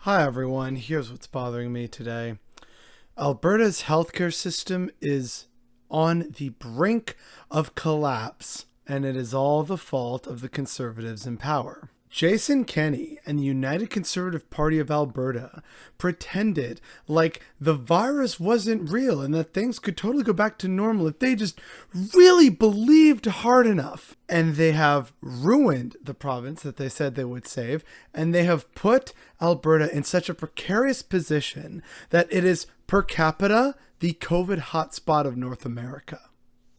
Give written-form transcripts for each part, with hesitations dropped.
Hi everyone, here's what's bothering me today. Alberta's healthcare system is on the brink of collapse, and it is all the fault of the Conservatives in power. Jason Kenney and the United Conservative Party of Alberta pretended like the virus wasn't real and that things could totally go back to normal if they just really believed hard enough. And they have ruined the province that they said they would save, and they have put Alberta in such a precarious position that it is per capita the COVID hotspot of North America.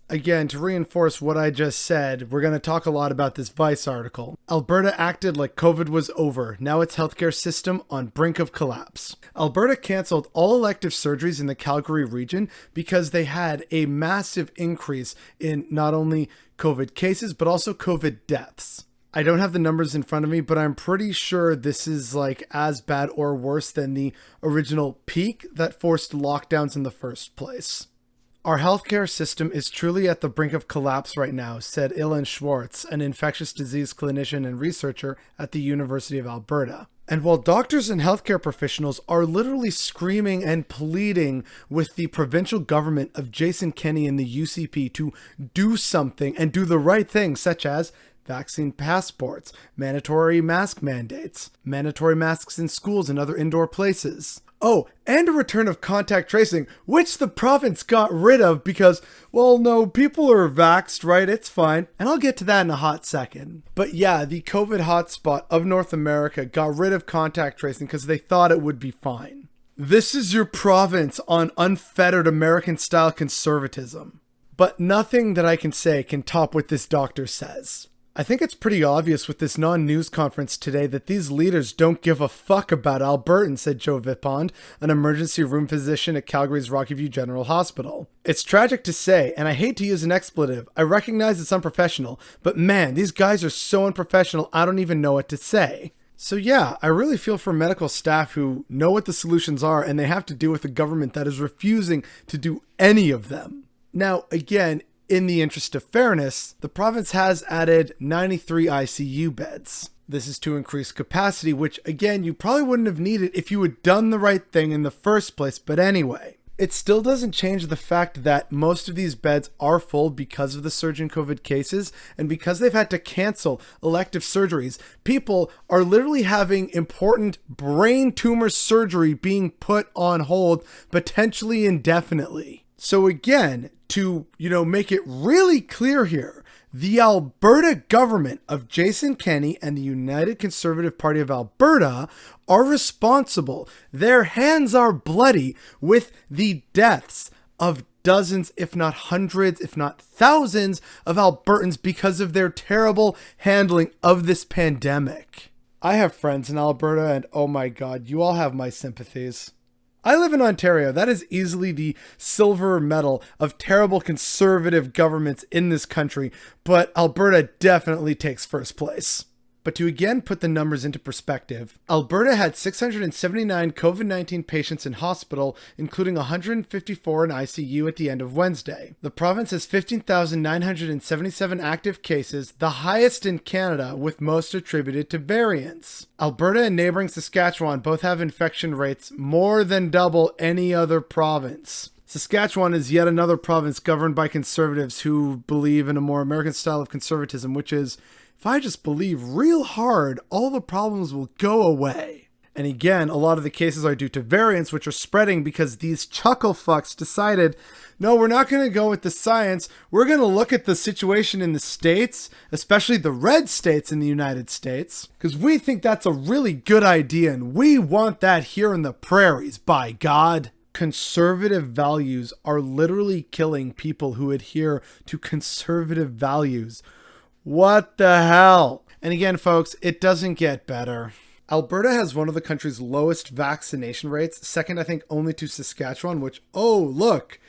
Again, to reinforce what I just said, we're going to talk a lot about this Vice article. Alberta acted like COVID was over. Now its healthcare system on brink of collapse. Alberta canceled all elective surgeries in the Calgary region because they had a massive increase in not only COVID cases, but also COVID deaths. I don't have the numbers in front of me, but I'm pretty sure this is like as bad or worse than the original peak that forced lockdowns in the first place. Our healthcare system is truly at the brink of collapse right now, said Ilan Schwartz, an infectious disease clinician and researcher at the University of Alberta. And while doctors and healthcare professionals are literally screaming and pleading with the provincial government of Jason Kenney and the UCP to do something and do the right thing, such as vaccine passports, mandatory mask mandates, mandatory masks in schools and other indoor places. Oh, and a return of contact tracing, which the province got rid of because, well, no, people are vaxxed, right? It's fine. And I'll get to that in a hot second. But yeah, the COVID hotspot of North America got rid of contact tracing because they thought it would be fine. This is your province on unfettered American-style conservatism. But nothing that I can say can top what this doctor says. I think it's pretty obvious with this non-news conference today that these leaders don't give a fuck about Albertans, said Joe Vipond, an emergency room physician at Calgary's Rocky View General Hospital. It's tragic to say, and I hate to use an expletive. I recognize it's unprofessional, but man, these guys are so unprofessional, I don't even know what to say. So yeah, I really feel for medical staff who know what the solutions are and they have to deal with a government that is refusing to do any of them. Now, again, in the interest of fairness, the province has added 93 ICU beds. This is to increase capacity, which again, you probably wouldn't have needed if you had done the right thing in the first place, but anyway. It still doesn't change the fact that most of these beds are full because of the surge in COVID cases, and because they've had to cancel elective surgeries, people are literally having important brain tumor surgery being put on hold, potentially indefinitely. So again, to, make it really clear here, the Alberta government of Jason Kenney and the United Conservative Party of Alberta are responsible. Their hands are bloody with the deaths of dozens, if not hundreds, if not thousands of Albertans because of their terrible handling of this pandemic. I have friends in Alberta and oh my God, you all have my sympathies. I live in Ontario. That is easily the silver medal of terrible conservative governments in this country, but Alberta definitely takes first place. But to again put the numbers into perspective, Alberta had 679 COVID-19 patients in hospital, including 154 in ICU at the end of Wednesday. The province has 15,977 active cases, the highest in Canada, with most attributed to variants. Alberta and neighboring Saskatchewan both have infection rates more than double any other province. Saskatchewan is yet another province governed by conservatives who believe in a more American style of conservatism, which is, if I just believe real hard, all the problems will go away. And again, a lot of the cases are due to variants, which are spreading because these chuckle fucks decided, no, we're not going to go with the science. We're going to look at the situation in the States, especially the red states in the United States, because we think that's a really good idea and we want that here in the prairies, by God. Conservative values are literally killing people who adhere to conservative values. What the hell? And again, folks, it doesn't get better. Alberta has one of the country's lowest vaccination rates, second, I think, only to Saskatchewan, which, oh, look,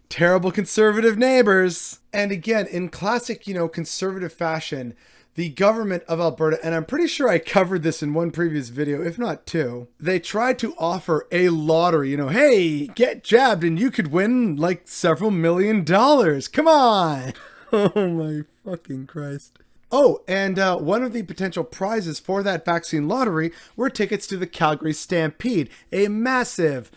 terrible conservative neighbors. And again, in classic, conservative fashion, the government of Alberta, and I'm pretty sure I covered this in one previous video, if not two, they tried to offer a lottery, hey, get jabbed and you could win like several $1 million. Come on. Oh my fucking Christ. Oh, and one of the potential prizes for that vaccine lottery were tickets to the Calgary Stampede, a massive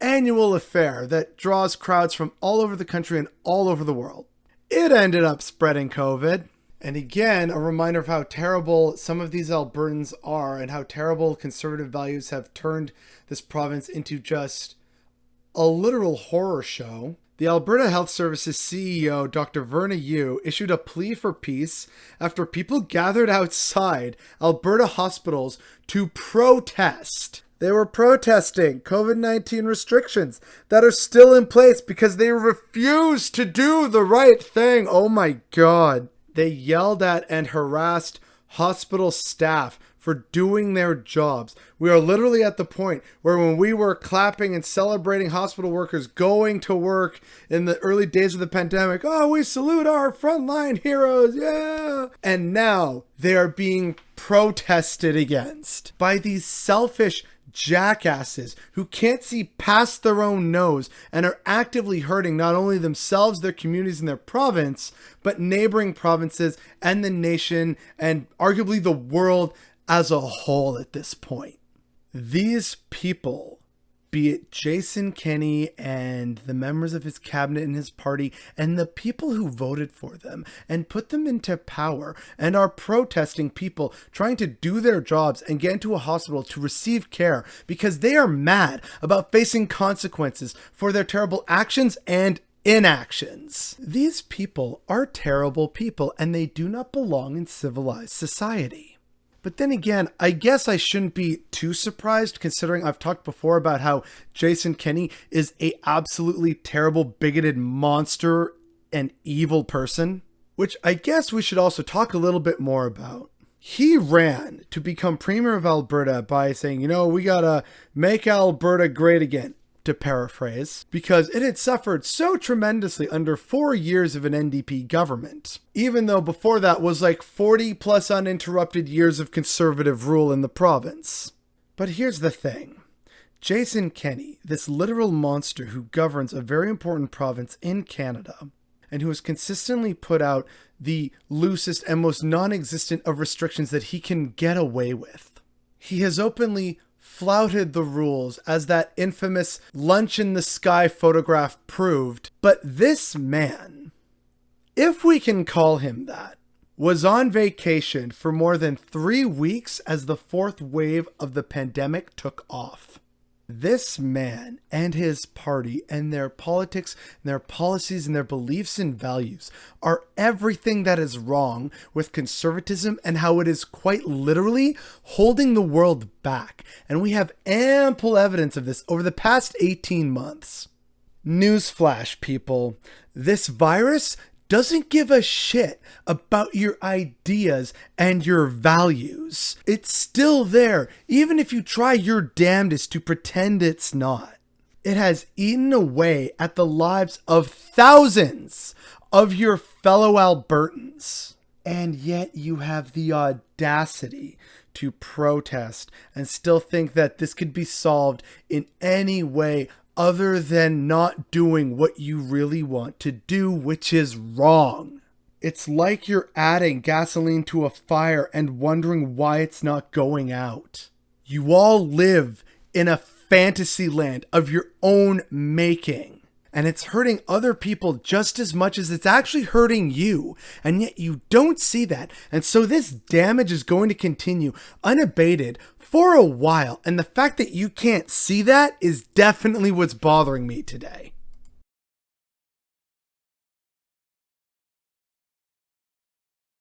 annual affair that draws crowds from all over the country and all over the world. It ended up spreading COVID. And again, a reminder of how terrible some of these Albertans are and how terrible conservative values have turned this province into just a literal horror show. The Alberta Health Services CEO, Dr. Verna Yu, issued a plea for peace after people gathered outside Alberta hospitals to protest. They were protesting COVID-19 restrictions that are still in place because they refuse to do the right thing. Oh my God. They yelled at and harassed hospital staff for doing their jobs. We are literally at the point where when we were clapping and celebrating hospital workers going to work in the early days of the pandemic, oh, we salute our frontline heroes, yeah! And now they are being protested against by these selfish jackasses who can't see past their own nose and are actively hurting not only themselves, their communities, and their province, but neighboring provinces and the nation and arguably the world as a whole at this point. These people, be it Jason Kenney and the members of his cabinet and his party and the people who voted for them and put them into power and are protesting people trying to do their jobs and get into a hospital to receive care because they are mad about facing consequences for their terrible actions and inactions. These people are terrible people and they do not belong in civilized society. But then again, I guess I shouldn't be too surprised considering I've talked before about how Jason Kenney is a absolutely terrible, bigoted monster and evil person, which I guess we should also talk a little bit more about. He ran to become Premier of Alberta by saying, we gotta make Alberta great again, to paraphrase, because it had suffered so tremendously under 4 years of an NDP government, even though before that was like 40 plus uninterrupted years of conservative rule in the province. But here's the thing. Jason Kenney, this literal monster who governs a very important province in Canada, and who has consistently put out the loosest and most non-existent of restrictions that he can get away with. He has openly flouted the rules, as that infamous lunch in the sky photograph proved. But this man, if we can call him that, was on vacation for more than 3 weeks as the fourth wave of the pandemic took off. This man and his party and their politics and their policies and their beliefs and values are everything that is wrong with conservatism and how it is quite literally holding the world back. And we have ample evidence of this over the past 18 months. Newsflash, people. This virus doesn't give a shit about your ideas and your values. It's still there, even if you try your damnedest to pretend it's not. It has eaten away at the lives of thousands of your fellow Albertans. And yet you have the audacity to protest and still think that this could be solved in any way other than not doing what you really want to do, which is wrong. It's like you're adding gasoline to a fire and wondering why it's not going out. You all live in a fantasy land of your own making, and it's hurting other people just as much as it's actually hurting you, and yet you don't see that. And so this damage is going to continue unabated for a while, and the fact that you can't see that is definitely what's bothering me today.